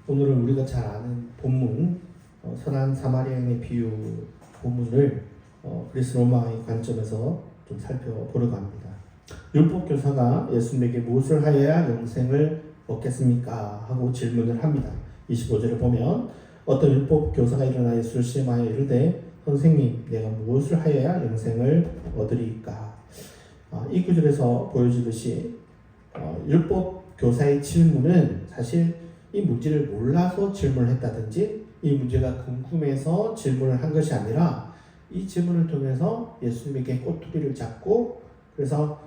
오늘은 우리가 잘 아는 본문 선한 사마리아인의 비유 본문을 그리스 로마의 관점에서 좀 살펴보려고 합니다. 율법 교사가 예수님에게 무엇을 하여야 영생을 얻겠습니까? 하고 질문을 합니다. 25절에 보면 어떤 율법 교사가 일어나 예수를 시험하여 이르되 선생님 내가 무엇을 하여야 영생을 얻으리까? 이 구절에서 보여지듯이 율법 교사의 질문은 사실 이 문제를 몰라서 질문을 했다든지 이 문제가 궁금해서 질문을 한 것이 아니라 이 질문을 통해서 예수님에게 꼬투리를 잡고 그래서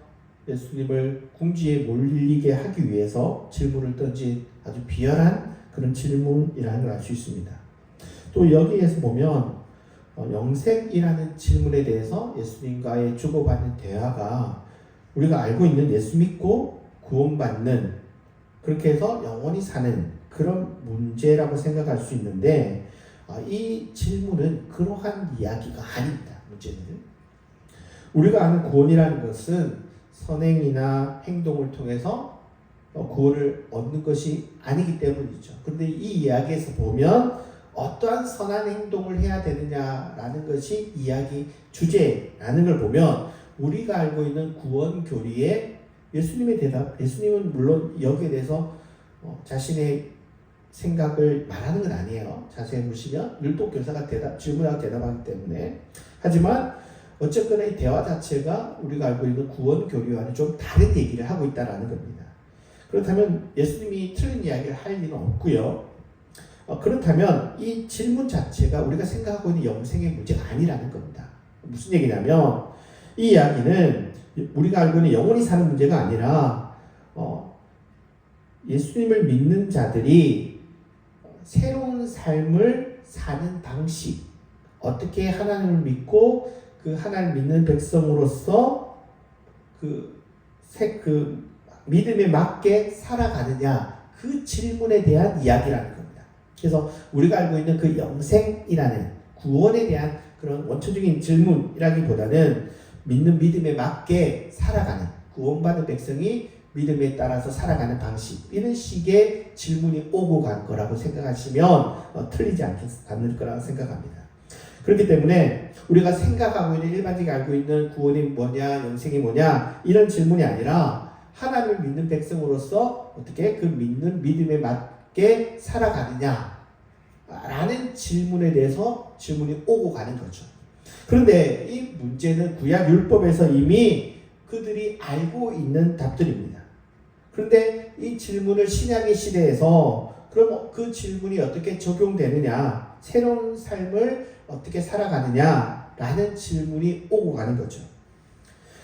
예수님을 궁지에 몰리게 하기 위해서 질문을 던진 아주 비열한 그런 질문이라는 걸 알 수 있습니다. 또 여기에서 보면 영생이라는 질문에 대해서 예수님과의 주고받는 대화가 우리가 알고 있는 예수 믿고 구원받는 그렇게 해서 영원히 사는 그런 문제라고 생각할 수 있는데 이 질문은 그러한 이야기가 아닙니다. 문제는 우리가 아는 구원이라는 것은 선행이나 행동을 통해서 구원을 얻는 것이 아니기 때문이죠. 그런데 이 이야기에서 보면 어떠한 선한 행동을 해야 되느냐라는 것이 이야기 주제라는 걸 보면 우리가 알고 있는 구원 교리의 예수님의 대답, 예수님은 물론 여기에 대해서 자신의 생각을 말하는 건 아니에요. 자세히 보시면 율법 교사가 질문하고 대답하기 때문에. 하지만 어쨌거나 이 대화 자체가 우리가 알고 있는 구원 교리와는 좀 다른 얘기를 하고 있다는 겁니다. 그렇다면 예수님이 틀린 이야기를 할 일은 없고요. 그렇다면 이 질문 자체가 우리가 생각하고 있는 영생의 문제가 아니라는 겁니다. 무슨 얘기냐면 이 이야기는 우리가 알고 있는 영원히 사는 문제가 아니라 예수님을 믿는 자들이 새로운 삶을 사는 방식, 어떻게 하나님을 믿고 그 하나님을 믿는 백성으로서 그 믿음에 맞게 살아가느냐 그 질문에 대한 이야기라는 겁니다. 그래서 우리가 알고 있는 그 영생이라는 구원에 대한 그런 원초적인 질문이라기보다는 믿는 믿음에 맞게 살아가는 구원받은 백성이 믿음에 따라서 살아가는 방식 이런 식의 질문이 오고 간 거라고 생각하시면 틀리지 않을 거라고 생각합니다. 그렇기 때문에 우리가 생각하고 있는 일반적으로 알고 있는 구원이 뭐냐 영생이 뭐냐 이런 질문이 아니라 하나님을 믿는 백성으로서 어떻게 그 믿는 믿음에 맞게 살아가느냐 라는 질문에 대해서 질문이 오고 가는 거죠. 그런데 이 문제는 구약 율법에서 이미 그들이 알고 있는 답들입니다. 그런데 이 질문을 신약의 시대에서 그럼 그 질문이 어떻게 적용되느냐, 새로운 삶을 어떻게 살아가느냐 라는 질문이 오고 가는 거죠.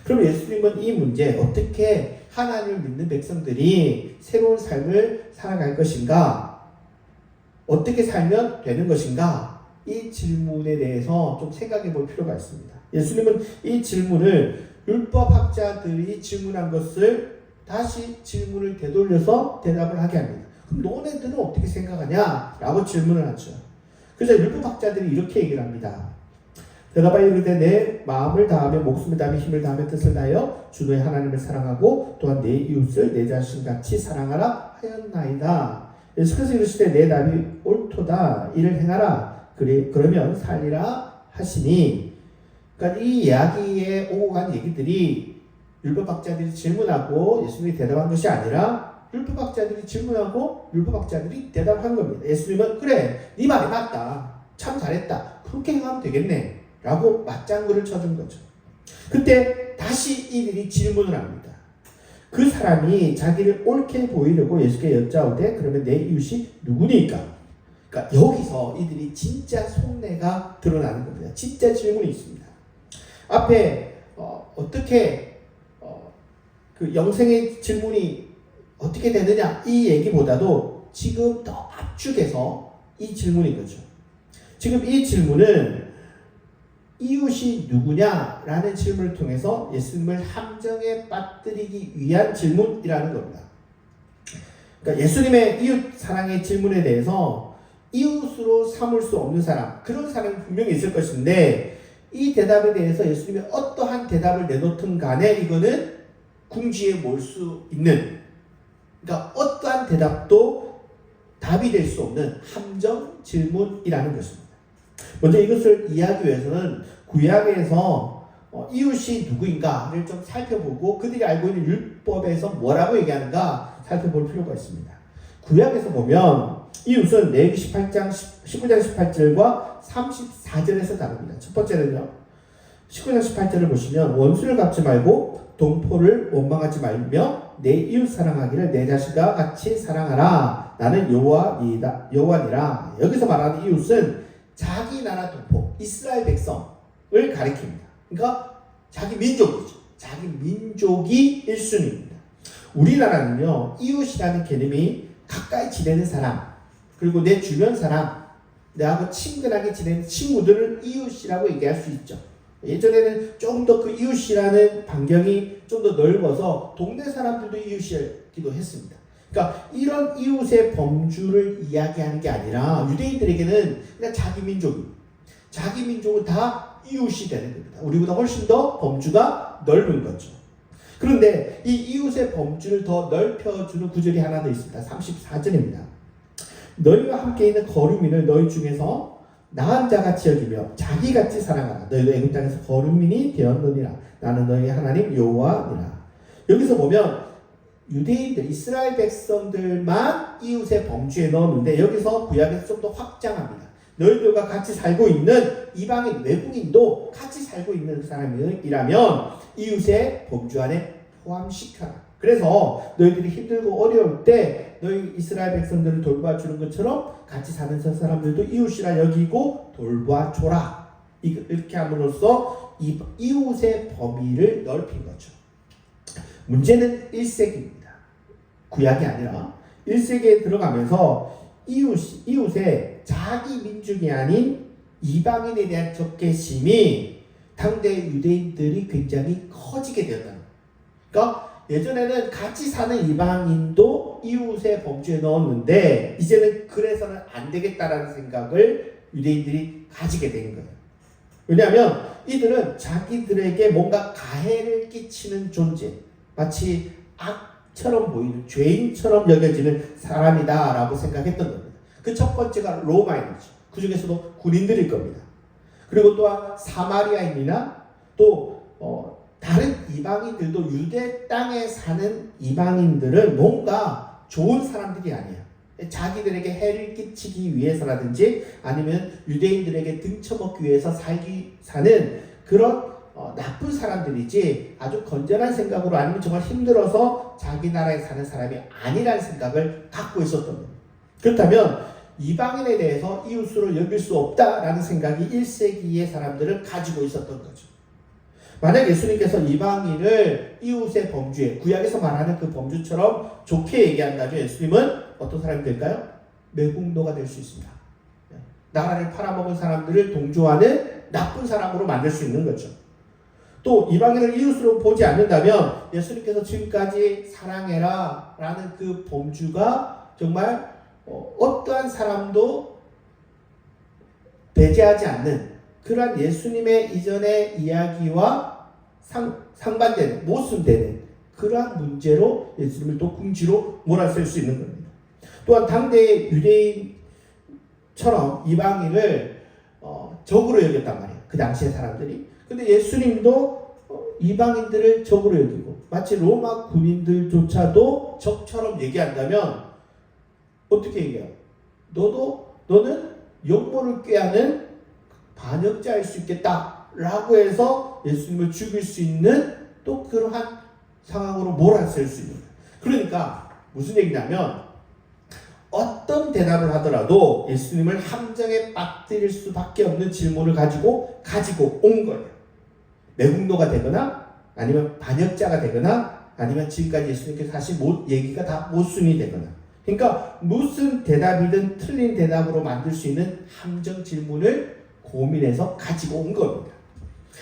그럼 예수님은 이 문제 어떻게 하나님을 믿는 백성들이 새로운 삶을 살아갈 것인가, 어떻게 살면 되는 것인가 이 질문에 대해서 좀 생각해 볼 필요가 있습니다. 예수님은 이 질문을 율법학자들이 질문한 것을 다시 질문을 되돌려서 대답을 하게 합니다. 그럼 너네들은 어떻게 생각하냐? 라고 질문을 하죠. 그래서 율법학자들이 이렇게 얘기를 합니다. 대답하여 이르되 내 마음을 다하며 목숨을 다하며 힘을 다하며 뜻을 다하여 주 너의 하나님을 사랑하고 또한 내 이웃을 내 자신같이 사랑하라 하였나이다. 예수께서 이르시되 내 답이 옳도다 이를 행하라 그러면 살리라 하시니. 그러니까 이 이야기에 오고 간 얘기들이 율법학자들이 질문하고 예수님이 대답한 것이 아니라 율법학자들이 질문하고 율법학자들이 대답한 겁니다. 예수님은 그래 네 말이 맞다 참 잘했다 그렇게 행하면 되겠네 라고 맞장구를 쳐준 거죠. 그때 다시 이들이 질문을 합니다. 그 사람이 자기를 옳게 보이려고 예수께 여짜오되 그러면 내 이웃이 누구니까? 그러니까 여기서 이들이 진짜 속내가 드러나는 겁니다. 진짜 질문이 있습니다. 앞에 어떻게 그 영생의 질문이 어떻게 되느냐 이 얘기보다도 지금 더 압축해서 이 질문인 거죠. 지금 이 질문은 이웃이 누구냐라는 질문을 통해서 예수님을 함정에 빠뜨리기 위한 질문이라는 겁니다. 그러니까 예수님의 이웃 사랑의 질문에 대해서 이웃으로 삼을 수 없는 사람, 그런 사람이 분명히 있을 것인데 이 대답에 대해서 예수님이 어떠한 대답을 내놓든 간에 이거는 궁지에 몰 수 있는, 그러니까 어떠한 대답도 다 답이 될 수 없는 함정 질문이라는 것입니다. 먼저 이것을 이해하기 위해서는 구약에서 이웃이 누구인가를 좀 살펴보고 그들이 알고 있는 율법에서 뭐라고 얘기하는가 살펴볼 필요가 있습니다. 구약에서 보면 이웃은 레위기 19장 18절과 34절에서 다릅니다. 첫 번째는요. 19장 18절을 보시면 원수를 갚지 말고 동포를 원망하지 말며 내 이웃 사랑하기를 내 자신과 같이 사랑하라. 나는 여호와니라. 여기서 말하는 이웃은 자기 나라 동포 이스라엘 백성을 가리킵니다. 그러니까 자기 민족이죠. 자기 민족이 1순위입니다. 우리나라는요. 이웃이라는 개념이 가까이 지내는 사람 그리고 내 주변 사람 나하고 친근하게 지내는 친구들을 이웃이라고 얘기할 수 있죠. 예전에는 좀 더 그 이웃이라는 반경이 좀 더 넓어서 동네 사람들도 이웃이기도 했습니다. 그러니까 이런 이웃의 범주를 이야기하는 게 아니라 유대인들에게는 그냥 자기 민족은 다 이웃이 되는 겁니다. 우리보다 훨씬 더 범주가 넓은 거죠. 그런데 이 이웃의 범주를 더 넓혀주는 구절이 하나 더 있습니다. 34절입니다. 너희와 함께 있는 거류민을 너희 중에서 나은 자같이 여기며 자기같이 사랑하라. 너희도 애굽 땅에서 거류민이 되었느니라. 나는 너희 하나님 여호와니라. 여기서 보면 유대인들, 이스라엘 백성들만 이웃의 범주에 넣었는데 여기서 구약에서 좀 더 확장합니다. 너희들과 같이 살고 있는 이방인, 외국인도 같이 살고 있는 사람이라면 이웃의 범주 안에 포함시켜라. 그래서 너희들이 힘들고 어려울 때 너희 이스라엘 백성들을 돌봐주는 것처럼 같이 사는 저 사람들도 이웃이라 여기고 돌봐줘라. 이렇게 함으로써 이웃의 범위를 넓힌 거죠. 문제는 1세기입니다. 구약이 아니라 1세기에 들어가면서 이웃의 자기 민족이 아닌 이방인에 대한 적개심이 당대 유대인들이 굉장히 커지게 되었다는 거예요. 그러니까 예전에는 같이 사는 이방인도 이웃의 범주에 넣었는데 이제는 그래서는 안 되겠다라는 생각을 유대인들이 가지게 된 거예요. 왜냐하면 이들은 자기들에게 뭔가 가해를 끼치는 존재, 마치 악처럼 보이는 죄인처럼 여겨지는 사람이다라고 생각했던 겁니다. 그 첫 번째가 로마인이죠. 그 중에서도 군인들일 겁니다. 그리고 또한 사마리아인이나 또 다른 이방인들도 유대 땅에 사는 이방인들은 뭔가 좋은 사람들이 아니에요. 자기들에게 해를 끼치기 위해서라든지 아니면 유대인들에게 등쳐먹기 위해서 사는 그런 나쁜 사람들이지 아주 건전한 생각으로 아니면 정말 힘들어서 자기 나라에 사는 사람이 아니라는 생각을 갖고 있었던 겁니다. 그렇다면 이방인에 대해서 이웃으로 여길 수 없다라는 생각이 1세기의 사람들은 가지고 있었던 거죠. 만약 예수님께서 이방인을 이웃의 범주에 구약에서 말하는 그 범주처럼 좋게 얘기한다면 예수님은 어떤 사람이 될까요? 매국노가 될 수 있습니다. 나라를 팔아먹은 사람들을 동조하는 나쁜 사람으로 만들 수 있는 거죠. 또 이방인을 이웃으로 보지 않는다면 예수님께서 지금까지 사랑해라 라는 그 범주가 정말 어떠한 사람도 배제하지 않는 그러한 예수님의 이전의 이야기와 상반되는 모순되는 그러한 문제로 예수님을 또 궁지로 몰아쓸 수 있는 겁니다. 또한 당대의 유대인처럼 이방인을 적으로 여겼단 말이에요. 그 당시의 사람들이. 근데 예수님도 이방인들을 적으로 여기고 마치 로마 군인들조차도 적처럼 얘기한다면 어떻게 얘기해요? 너는 영모를 꾀하는 반역자일 수 있겠다 라고 해서 예수님을 죽일 수 있는 또 그러한 상황으로 몰아쓸 수 있는 거예요. 그러니까 무슨 얘기냐면 어떤 대답을 하더라도 예수님을 함정에 빠뜨릴 수밖에 없는 질문을 가지고 온 거예요. 매국노가 되거나 아니면 반역자가 되거나 아니면 지금까지 예수님께서 하신 얘기가 다 모순이 되거나 그러니까 무슨 대답이든 틀린 대답으로 만들 수 있는 함정 질문을 고민해서 가지고 온 겁니다.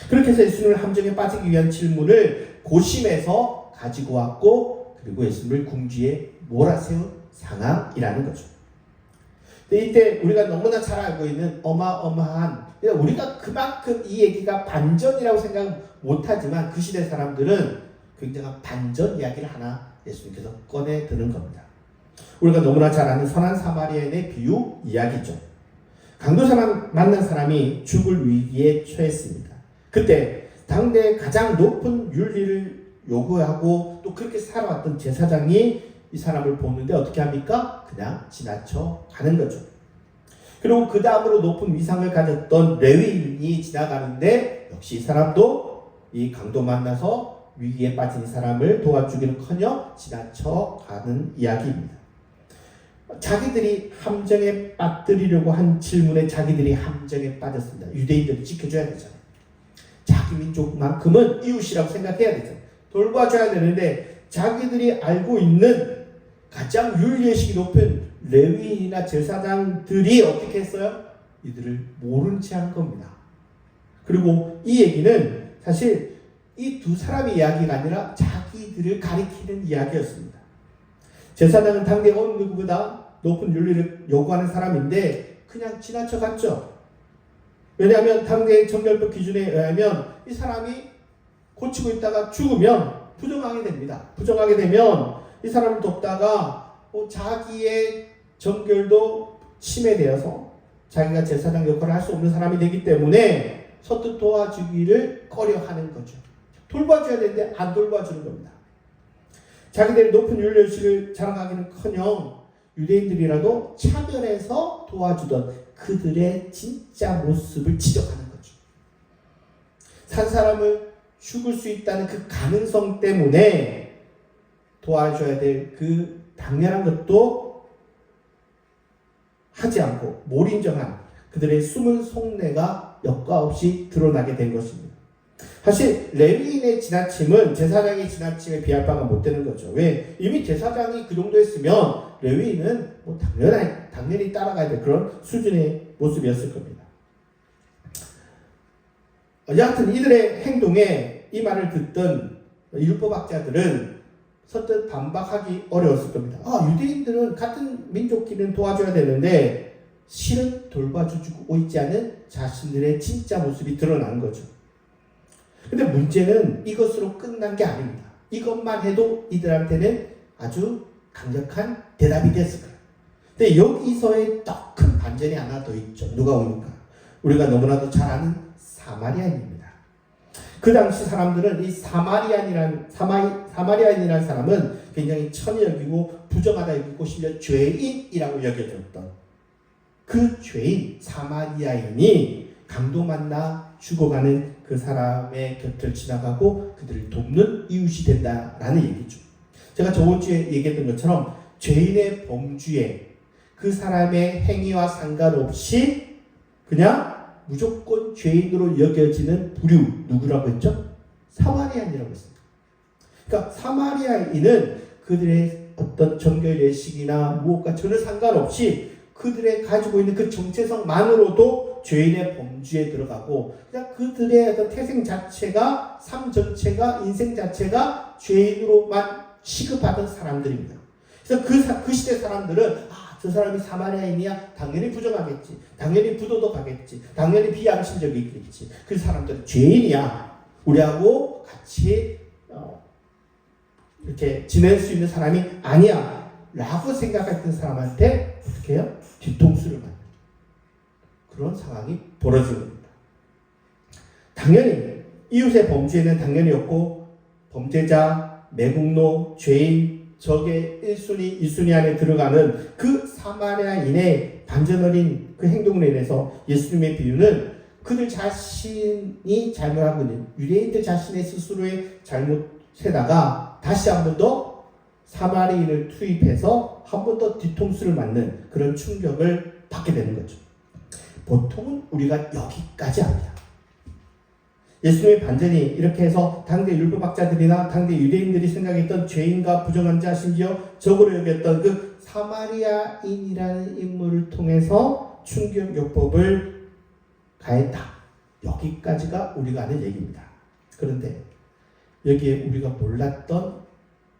그렇게 해서 예수님을 함정에 빠지기 위한 질문을 고심해서 가지고 왔고 그리고 예수님을 궁지에 몰아세운 상황이라는 거죠. 근데 이때 우리가 너무나 잘 알고 있는 어마어마한 우리가 그만큼 이 얘기가 반전이라고 생각 못하지만 그 시대 사람들은 굉장한 반전 이야기를 하나 예수님께서 꺼내드는 겁니다. 우리가 너무나 잘 아는 선한 사마리아인의 비유 이야기죠. 강도사람 만난 사람이 죽을 위기에 처했습니다. 그때 당대 가장 높은 윤리를 요구하고 또 그렇게 살아왔던 제사장이 이 사람을 보는데 어떻게 합니까? 그냥 지나쳐 가는 거죠. 그리고 그 다음으로 높은 위상을 가졌던 레위인이 지나가는데 역시 이 사람도 이 강도 만나서 위기에 빠진 이 사람을 도와주기는커녕 지나쳐 가는 이야기입니다. 자기들이 함정에 빠뜨리려고 한 질문에 자기들이 함정에 빠졌습니다. 유대인들이 지켜줘야 되잖아요. 자기 민족만큼은 이웃이라고 생각해야 되잖아요. 돌봐줘야 되는데 자기들이 알고 있는 가장 윤리의식이 높은 레위인이나 제사장들이 어떻게 했어요? 이들을 모른 채 한 겁니다. 그리고 이 얘기는 사실 이 두 사람의 이야기가 아니라 자기들을 가리키는 이야기였습니다. 제사장은 당대 어느 누구보다 높은 윤리를 요구하는 사람인데 그냥 지나쳐 갔죠. 왜냐하면 당대의 정결법 기준에 의하면 이 사람이 고치고 있다가 죽으면 부정하게 됩니다. 부정하게 되면 이 사람을 돕다가 자기의 정결도 침해되어서 자기가 제사장 역할을 할 수 없는 사람이 되기 때문에 서투 도와주기를 꺼려하는 거죠. 돌봐줘야 되는데 안 돌봐주는 겁니다. 자기들의 높은 윤리의식을 자랑하기는커녕 유대인들이라도 차별해서 도와주던 그들의 진짜 모습을 지적하는 거죠. 산 사람을 죽을 수 있다는 그 가능성 때문에 도와줘야 될 그 당연한 것도 하지 않고 몰인정한 그들의 숨은 속내가 여과 없이 드러나게 된 것입니다. 사실 레위인의 지나침은 제사장의 지나침에 비할 바가 못 되는 거죠. 왜? 이미 제사장이 그 정도 했으면 레위인은 뭐 당연히 따라가야 될 그런 수준의 모습이었을 겁니다. 여하튼 이들의 행동에 이 말을 듣던 율법학자들은 선뜻 반박하기 어려웠을 겁니다. 유대인들은 같은 민족끼리는 도와줘야 되는데 실은 돌봐주고 있지 않은 자신들의 진짜 모습이 드러나는 거죠. 근데 문제는 이것으로 끝난 게 아닙니다. 이것만 해도 이들한테는 아주 강력한 대답이 됐을 거예요. 근데 여기서의 더 큰 반전이 하나 더 있죠. 누가 옵니까? 우리가 너무나도 잘 아는 사마리아인입니다. 그 당시 사람들은 이 사마리아인이라는 사람은 굉장히 천히 여기고 부정하다 여기고 심지어 죄인이라고 여겨졌던 그 죄인 사마리아인이 강도 만나 죽어가는 그 사람의 곁을 지나가고 그들을 돕는 이웃이 된다라는 얘기죠. 제가 저번 주에 얘기했던 것처럼 죄인의 범주에 그 사람의 행위와 상관없이 그냥 무조건 죄인으로 여겨지는 부류 누구라고 했죠? 사마리아인이라고 했습니다. 그러니까 사마리아인은 그들의 어떤 정결 예식이나 무엇과 전혀 상관없이 그들의 가지고 있는 그 정체성만으로도 죄인의 범주에 들어가고 그냥 그들의 어떤 태생 자체가 삶 전체가 인생 자체가 죄인으로만 취급하던 사람들입니다. 그래서 그 시대 사람들은 저 사람이 사마리아인이야 당연히 부정하겠지, 당연히 부도덕하겠지, 당연히 비양심적이겠지. 그 사람들은 죄인이야, 우리하고 같이 이렇게 지낼 수 있는 사람이 아니야 라고 생각했던 사람한테 어떻게 해요? 뒤통수를 맞는 그런 상황이 벌어지는 겁니다. 당연히 이웃의 범죄는 당연히 없고 범죄자, 매국노, 죄인, 적의 1순위, 2순위 안에 들어가는 그 사마리아인의 반전 어린 그 행동으로 인해서 예수님의 비유는 그들 자신이 잘못하고 있는 유대인들 자신의 스스로의 잘못에다가 다시 한 번 더 사마리아인을 투입해서 한 번 더 뒤통수를 맞는 그런 충격을 받게 되는 거죠. 보통은 우리가 여기까지 합니다. 예수님의 반전이 이렇게 해서 당대 율법학자들이나 당대 유대인들이 생각했던 죄인과 부정한 자 심지어 적으로 여겼던 그 사마리아인이라는 인물을 통해서 충격요법을 가했다. 여기까지가 우리가 아는 얘기입니다. 그런데 여기에 우리가 몰랐던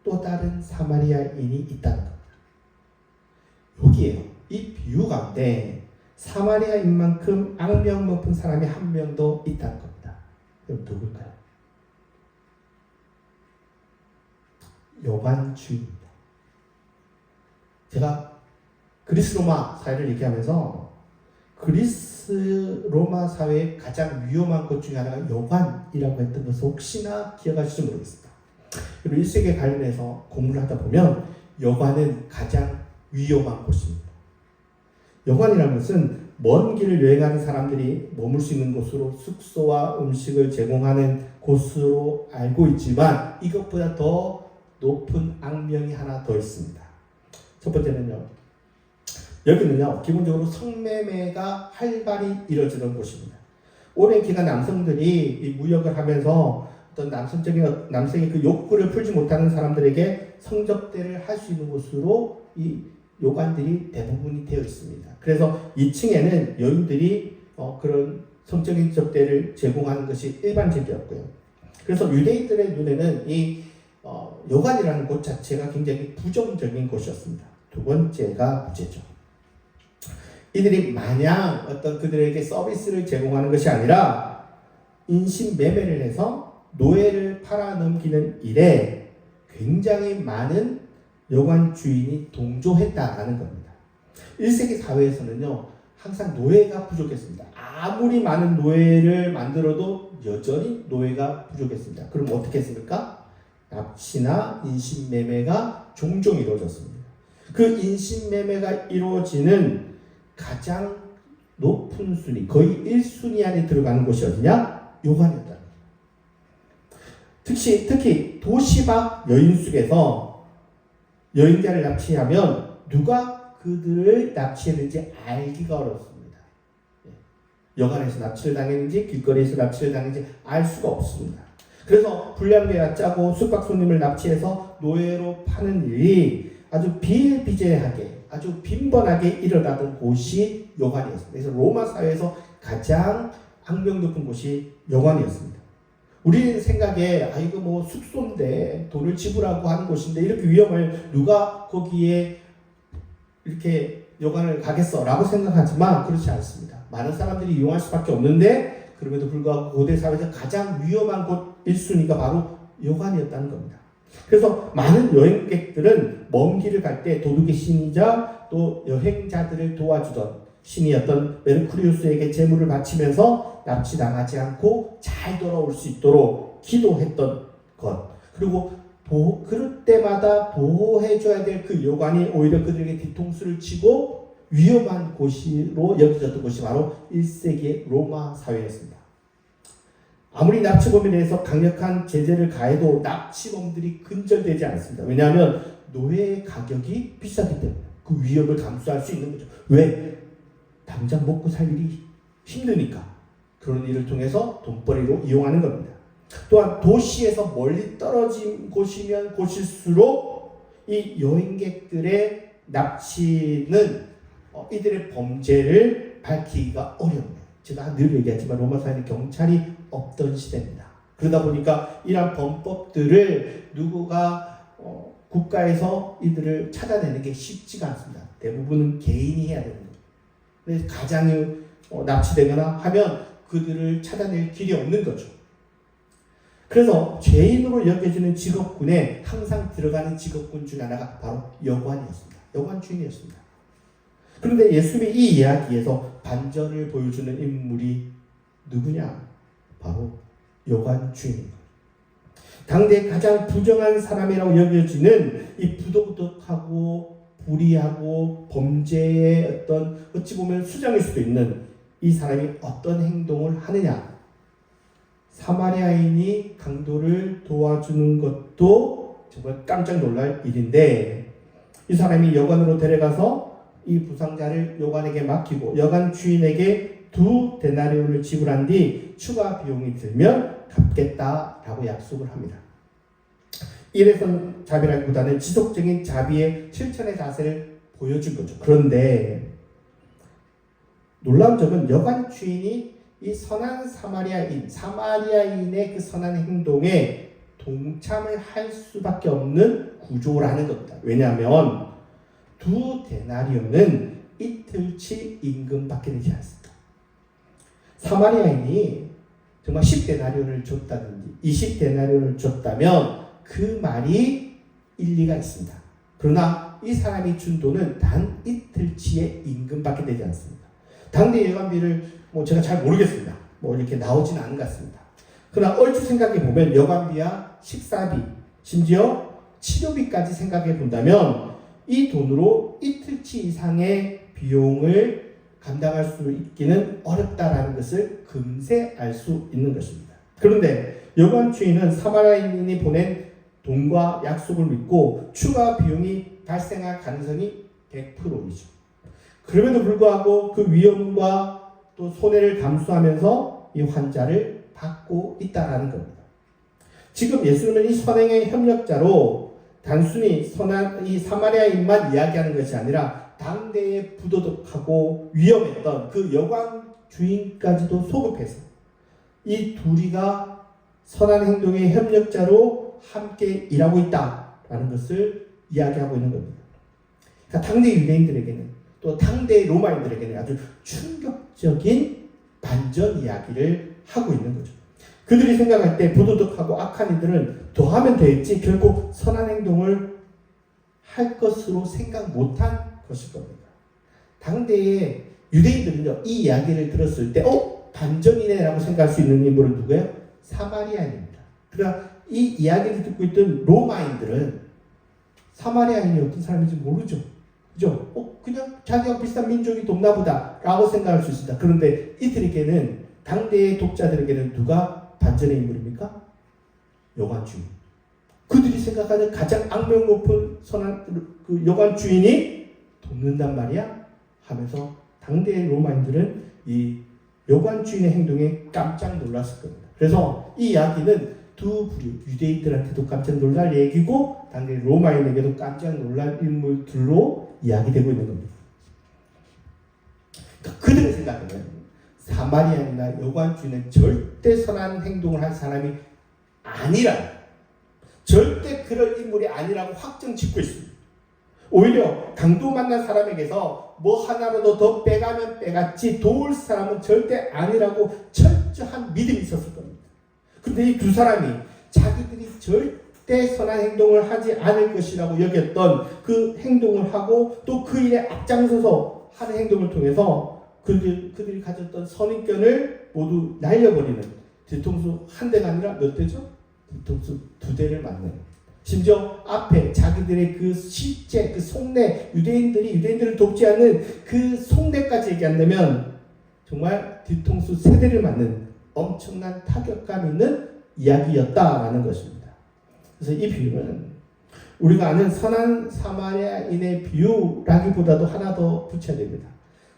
또 다른 사마리아인이 있다는 겁니다. 여기에요. 이 비유 가운데 사마리아인만큼 악명 높은 사람이 한 명 더 있다는 겁니다. 그럼 누굴까요? 요한 주입니다. 제가 그리스 로마 사회를 얘기하면서 그리스 로마 사회의 가장 위험한 것 중에 하나가 여관이라고 했던 것을 혹시나 기억하실지 모르겠습니다. 그리고 1세기에 관련해서 공부를 하다 보면 여관은 가장 위험한 곳입니다. 여관이라는 것은 먼 길을 여행하는 사람들이 머물 수 있는 곳으로 숙소와 음식을 제공하는 곳으로 알고 있지만 이것보다 더 높은 악명이 하나 더 있습니다. 첫 번째는요. 여기는요. 기본적으로 성매매가 활발히 이루어지는 곳입니다. 오랜 기간 남성들이 이 무역을 하면서 어떤 남성의 그 욕구를 풀지 못하는 사람들에게 성접대를 할 수 있는 곳으로 이 요관들이 대부분이 되어 있습니다. 그래서 2층에는 여인들이 그런 성적인 접대를 제공하는 것이 일반적이었고요. 그래서 유대인들의 눈에는 이 요관이라는 곳 자체가 굉장히 부정적인 곳이었습니다. 두 번째가 부재죠. 이들이 마냥 어떤 그들에게 서비스를 제공하는 것이 아니라 인신매매를 해서 노예를 팔아넘기는 일에 굉장히 많은 여관 주인이 동조했다라는 겁니다. 1세기 사회에서는요, 항상 노예가 부족했습니다. 아무리 많은 노예를 만들어도 여전히 노예가 부족했습니다. 그럼 어떻게 했습니까? 납치나 인신매매가 종종 이루어졌습니다. 그 인신매매가 이루어지는 가장 높은 순위, 거의 1순위 안에 들어가는 곳이 어디냐? 요관이었다. 특히 도시 밖 여인숙에서 여인자를 납치하면 누가 그들을 납치했는지 알기가 어렵습니다. 여관에서 납치를 당했는지 길거리에서 납치를 당했는지 알 수가 없습니다. 그래서 불량배가 짜고 숙박 손님을 납치해서 노예로 파는 일이 아주 비일비재하게 아주 빈번하게 일어나던 곳이 여관이었습니다. 그래서 로마 사회에서 가장 악명 높은 곳이 여관이었습니다. 우리 생각에 이거 뭐 숙소인데 돈을 지불하고 하는 곳인데 이렇게 위험을 누가 거기에 이렇게 여관을 가겠어 라고 생각하지만 그렇지 않습니다. 많은 사람들이 이용할 수밖에 없는데 그럼에도 불구하고 고대 사회에서 가장 위험한 곳 1순위가 바로 여관이었다는 겁니다. 그래서 많은 여행객들은 먼 길을 갈 때 도둑의 신이자 또 여행자들을 도와주던 신이었던 메르쿠리우스에게 제물을 바치면서 납치당하지 않고 잘 돌아올 수 있도록 기도했던 것. 그리고 그럴 때마다 보호해줘야 될 그 여관이 오히려 그들에게 뒤통수를 치고 위험한 곳으로 여겨졌던 곳이 바로 1세기의 로마 사회였습니다. 아무리 납치범에 대해서 강력한 제재를 가해도 납치범들이 근절되지 않습니다. 왜냐하면 노예의 가격이 비싸기 때문에 그 위험을 감수할 수 있는 거죠. 왜? 당장 먹고 살 일이 힘드니까. 그런 일을 통해서 돈벌이로 이용하는 겁니다. 또한 도시에서 멀리 떨어진 곳이면 곳일수록 이 여행객들의 납치는 이들의 범죄를 밝히기가 어려워요. 제가 늘 얘기하지만 로마 사회는 경찰이 없던 시대입니다. 그러다 보니까 이러한 범법들을 누구가 국가에서 이들을 찾아내는 게 쉽지가 않습니다. 대부분은 개인이 해야 되는 거예요. 그래서 가장이 납치되거나 하면 그들을 찾아낼 길이 없는 거죠. 그래서 죄인으로 여겨지는 직업군에 항상 들어가는 직업군 중 하나가 바로 여관이었습니다. 여관 주인이었습니다. 그런데 예수님이 이 이야기에서 반전을 보여주는 인물이 누구냐? 바로 여관 주인입니다. 당대 가장 부정한 사람이라고 여겨지는 이 부도덕하고 불의하고 범죄의 어떤 어찌 보면 수장일 수도 있는 이 사람이 어떤 행동을 하느냐? 사마리아인이 강도를 도와주는 것도 정말 깜짝 놀랄 일인데 이 사람이 여관으로 데려가서 이 부상자를 여관에게 맡기고 여관 주인에게 2 데나리온을 지불한 뒤 추가 비용이 들면 갚겠다라고 약속을 합니다. 일회성 자비라기보다는 지속적인 자비의 실천의 자세를 보여준 거죠. 그런데 놀라운 점은 여관 주인이 이 선한 사마리아인의 그 선한 행동에 동참을 할 수밖에 없는 구조라는 겁니다. 왜냐하면 2 데나리온은 이틀치 임금밖에 되지 않습니다. 사마리아인이 정말 10데나리온을 줬다든지 20데나리온을 줬다면 그 말이 일리가 있습니다. 그러나 이 사람이 준 돈은 단 이틀치의 임금밖에 되지 않습니다. 당대 여관비를 제가 잘 모르겠습니다. 이렇게 나오지는 않은 것 같습니다. 그러나 얼추 생각해 보면 여관비와 식사비, 심지어 치료비까지 생각해 본다면 이 돈으로 이틀치 이상의 비용을 감당할 수 있기는 어렵다라는 것을 금세 알 수 있는 것입니다. 그런데 여관 주인은 사마리아인이 보낸 돈과 약속을 믿고 추가 비용이 발생할 가능성이 100%이죠. 그럼에도 불구하고 그 위험과 또 손해를 감수하면서 이 환자를 받고 있다는 겁니다. 지금 예수님은 이 선행의 협력자로 단순히 선한 이 사마리아인만 이야기하는 것이 아니라 당대에 부도덕하고 위험했던 그 여관 주인까지도 소급해서 이 둘이가 선한 행동의 협력자로 함께 일하고 있다라는 것을 이야기하고 있는 겁니다. 그러니까 당대 유대인들에게는 또 당대 로마인들에게는 아주 충격적인 반전 이야기를 하고 있는 거죠. 그들이 생각할 때 부도덕하고 악한 이들은 더하면 되겠지 결국 선한 행동을 할 것으로 생각 못한 것일 겁니다. 당대의 유대인들은요, 이 이야기를 들었을 때 반전이네라고 생각할 수 있는 인물은 누구예요? 사마리아인입니다. 그러나 이 이야기를 듣고 있던 로마인들은 사마리아인이 어떤 사람인지 모르죠. 그죠? 그냥 자기와 비슷한 민족이 돕나 보다 라고 생각할 수 있습니다. 그런데 이들에게는, 당대의 독자들에게는 누가 반전의 인물입니까? 여관 주인. 그들이 생각하는 가장 악명 높은 선한 그 여관 주인이 돕는단 말이야? 하면서 당대의 로마인들은 이 여관 주인의 행동에 깜짝 놀랐을 겁니다. 그래서 이 이야기는 두 부류, 유대인들한테도 깜짝 놀랄 얘기고 당대 로마인에게도 깜짝 놀랄 인물들로 이야기되고 있는 겁니다. 그러니까 그들의 생각에는 사마리아인이나 여관 주인은 절대 선한 행동을 할 사람이 아니라, 절대 그럴 인물이 아니라고 확정 짓고 있습니다. 오히려 강도 만난 사람에게서 뭐 하나라도 더 빼가면 빼갔지 도울 사람은 절대 아니라고 철저한 믿음이 있었을 겁니다. 그런데 이 두 사람이 자기들이 절대 선한 행동을 하지 않을 것이라고 여겼던 그 행동을 하고 또 그 일에 앞장서서 하는 행동을 통해서 그들이 가졌던 선입견을 모두 날려버리는, 뒤통수 한 대가 아니라 몇 대죠? 뒤통수 두 대를 맞는, 심지어 앞에 자기들의 그 실제 그 속내, 유대인들을 돕지 않는 그 속내까지 얘기한다면 정말 뒤통수 세 대를 맞는 엄청난 타격감 있는 이야기였다라는 것입니다. 그래서 이 비유는 우리가 아는 선한 사마리아인의 비유라기보다도 하나 더 붙여야 됩니다.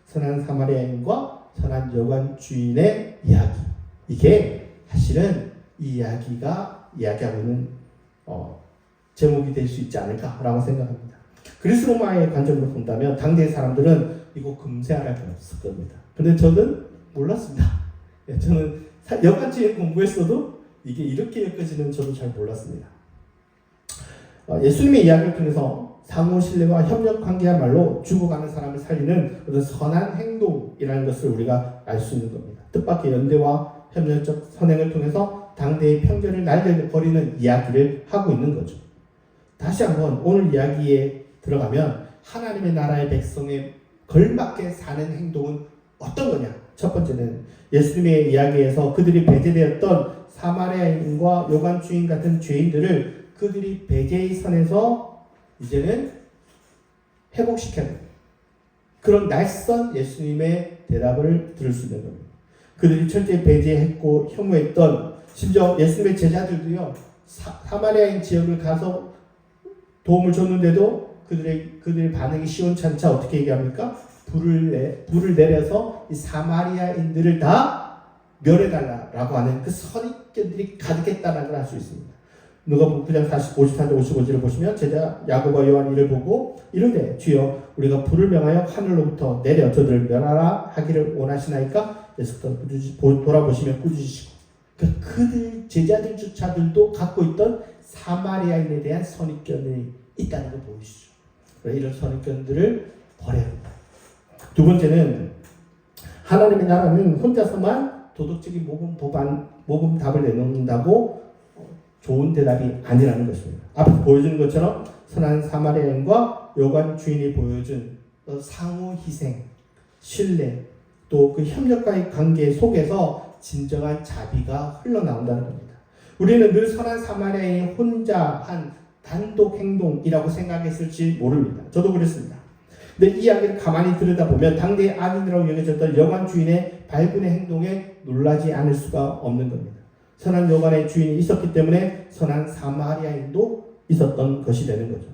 선한 사마리아인과 선한 여관 주인의 이야기. 이게 사실은 이 이야기가 이야기하고 있는 제목이 될 수 있지 않을까라고 생각합니다. 그리스 로마의 관점으로 본다면 당대의 사람들은 이거 금세 알아봤을 겁니다. 근데 저는 몰랐습니다. 저는 여관주인 공부했어도 이게 이렇게 엮어지는 저도 잘 몰랐습니다. 예수님의 이야기를 통해서 상호 신뢰와 협력 관계야말로 죽어가는 사람을 살리는 어떤 선한 행동이라는 것을 우리가 알 수 있는 겁니다. 뜻밖의 연대와 협력적 선행을 통해서 당대의 편견을 날려버리는 이야기를 하고 있는 거죠. 다시 한번 오늘 이야기에 들어가면 하나님의 나라의 백성에 걸맞게 사는 행동은 어떤 거냐? 첫 번째는 예수님의 이야기에서 그들이 배제되었던 사마리아인과 여관 주인 같은 죄인들을 그들이 배제의 선에서 이제는 회복시켜야 됩니다. 그런 낯선 예수님의 대답을 들을 수 있는 겁니다. 그들이 철저히 배제했고 혐오했던, 심지어 예수님의 제자들도요, 사마리아인 지역을 가서 도움을 줬는데도 그들의 반응이 시원찮자 어떻게 얘기합니까? 불을 내려서 이 사마리아인들을 다 멸해달라라고 하는 그 선입견들이 가득했다는 걸 알 수 있습니다. 누가복음 9장 54절 55절을 보시면 제자 야고보와 요한이 이를 보고 이르되 주여 우리가 불을 명하여 하늘로부터 내려 저들을 멸하라 하기를 원하시나이까? 예수께서 돌아보시면 꾸짖으시고, 그들 제자들조차들도 갖고 있던 사마리아인에 대한 선입견이 있다는 걸 보이시죠. 이런 선입견들을 버려야 합니다. 두 번째는 하나님의 나라는 혼자서만 도덕적인 모금 답을 내놓는다고 좋은 대답이 아니라는 것입니다. 앞에서 보여주는 것처럼 선한 사마리아인과 여관 주인이 보여준 상호 희생, 신뢰, 또 그 협력과의 관계 속에서 진정한 자비가 흘러나온다는 겁니다. 우리는 늘 선한 사마리아인이 혼자 한 단독 행동이라고 생각했을지 모릅니다. 저도 그랬습니다. 근데 이 이야기를 가만히 들여다보면 당대의 악인이라고 여겨졌던 여관 주인의 발군의 행동에 놀라지 않을 수가 없는 겁니다. 선한 여관의 주인이 있었기 때문에 선한 사마리아인도 있었던 것이 되는 거죠.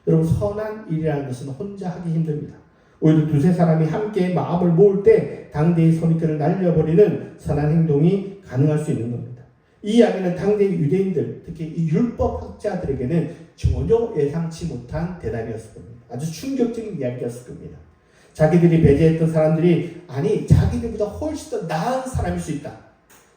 여러분, 선한 일이라는 것은 혼자 하기 힘듭니다. 오히려 두세 사람이 함께 마음을 모을 때 당대의 선입견을 날려버리는 선한 행동이 가능할 수 있는 겁니다. 이 이야기는 당대의 유대인들, 특히 이 율법학자들에게는 전혀 예상치 못한 대답이었을 겁니다. 아주 충격적인 이야기였을 겁니다. 자기들이 배제했던 사람들이 아니 자기들보다 훨씬 더 나은 사람일 수 있다.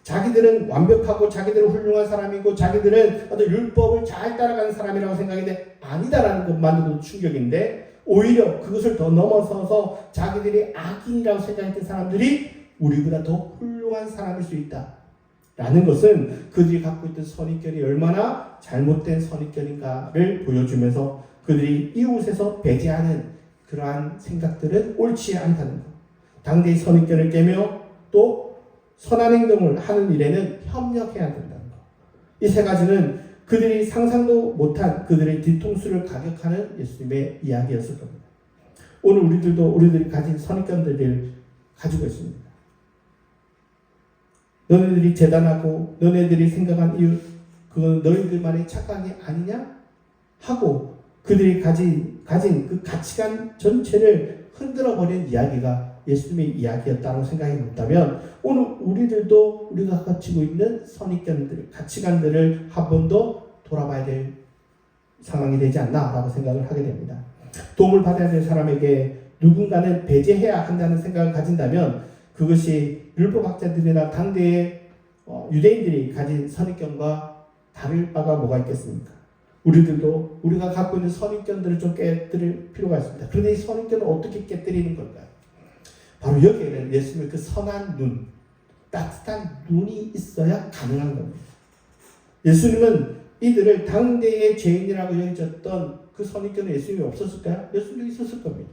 자기들은 완벽하고 자기들은 훌륭한 사람이고 자기들은 어떤 율법을 잘 따라가는 사람이라고 생각했는데 아니다라는 것만으로도 충격인데 오히려 그것을 더 넘어서서 자기들이 악인이라고 생각했던 사람들이 우리보다 더 훌륭한 사람일 수 있다. 라는 것은 그들이 갖고 있던 선입견이 얼마나 잘못된 선입견인가를 보여주면서 그들이 이웃에서 배제하는 그러한 생각들은 옳지 않다는 것. 당대의 선입견을 깨며 또 선한 행동을 하는 일에는 협력해야 된다는 것. 이 세 가지는 그들이 상상도 못한 그들의 뒤통수를 가격하는 예수님의 이야기였을 겁니다. 오늘 우리들도 우리들이 가진 선입견들을 가지고 있습니다. 너네들이 재단하고 너네들이 생각한 이유 그건 너희들만의 착각이 아니냐? 하고 그들이 가진 그 가치관 전체를 흔들어버린 이야기가 예수님의 이야기였다고 생각해 본다면 오늘 우리들도 우리가 가지고 있는 선입견들, 가치관들을 한 번 더 돌아봐야 될 상황이 되지 않나라고 생각을 하게 됩니다. 도움을 받아야 될 사람에게 누군가는 배제해야 한다는 생각을 가진다면 그것이 율법학자들이나 당대의 유대인들이 가진 선입견과 다를 바가 뭐가 있겠습니까? 우리들도 우리가 갖고 있는 선입견들을 좀 깨뜨릴 필요가 있습니다. 그런데 이 선입견을 어떻게 깨뜨리는 걸까요? 바로 여기에는 예수님의 그 선한 눈, 따뜻한 눈이 있어야 가능한 겁니다. 예수님은 이들을 당대의 죄인이라고 여겨졌던 그 선입견은 예수님이 없었을까요? 예수님이 있었을 겁니다.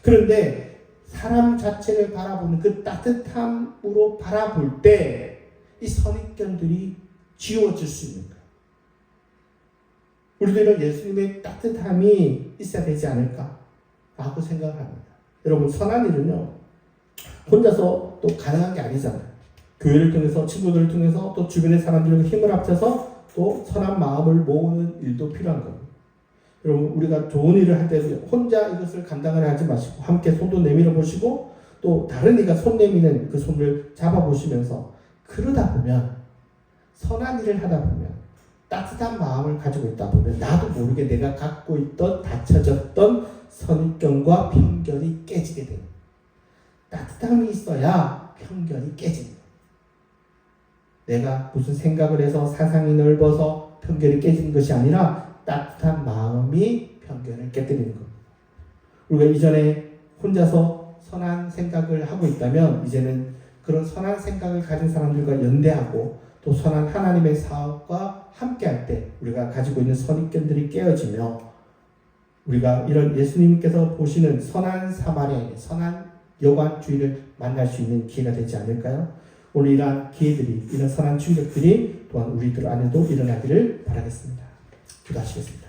그런데 사람 자체를 바라보는 그 따뜻함으로 바라볼 때 이 선입견들이 지워질 수 있는 거예요. 우리들은 예수님의 따뜻함이 있어야 되지 않을까라고 생각을 합니다. 여러분, 선한 일은요 혼자서 또 가능한 게 아니잖아요. 교회를 통해서 친구들을 통해서 또 주변의 사람들과 힘을 합쳐서 또 선한 마음을 모으는 일도 필요한 겁니다. 여러분, 우리가 좋은 일을 할 때도 혼자 이것을 감당을 하지 마시고 함께 손도 내밀어 보시고 또 다른 이가 손 내미는 그 손을 잡아보시면서 그러다 보면 선한 일을 하다 보면 따뜻한 마음을 가지고 있다 보면 나도 모르게 내가 갖고 있던 닫혀졌던 선입견과 편견이 깨지게 됩니다. 따뜻함이 있어야 편견이 깨집니다. 내가 무슨 생각을 해서 사상이 넓어서 편견이 깨지는 것이 아니라 따뜻한 마음이 편견을 깨뜨리는 겁니다. 우리가 이전에 혼자서 선한 생각을 하고 있다면 이제는 그런 선한 생각을 가진 사람들과 연대하고 또 선한 하나님의 사업과 함께할 때 우리가 가지고 있는 선입견들이 깨어지며 우리가 이런 예수님께서 보시는 선한 사마리아인, 선한 여관 주인을 만날 수 있는 기회가 되지 않을까요? 오늘 이러한 기회들이, 이런 선한 충격들이 또한 우리들 안에도 일어나기를 바라겠습니다. 기도하시겠습니다.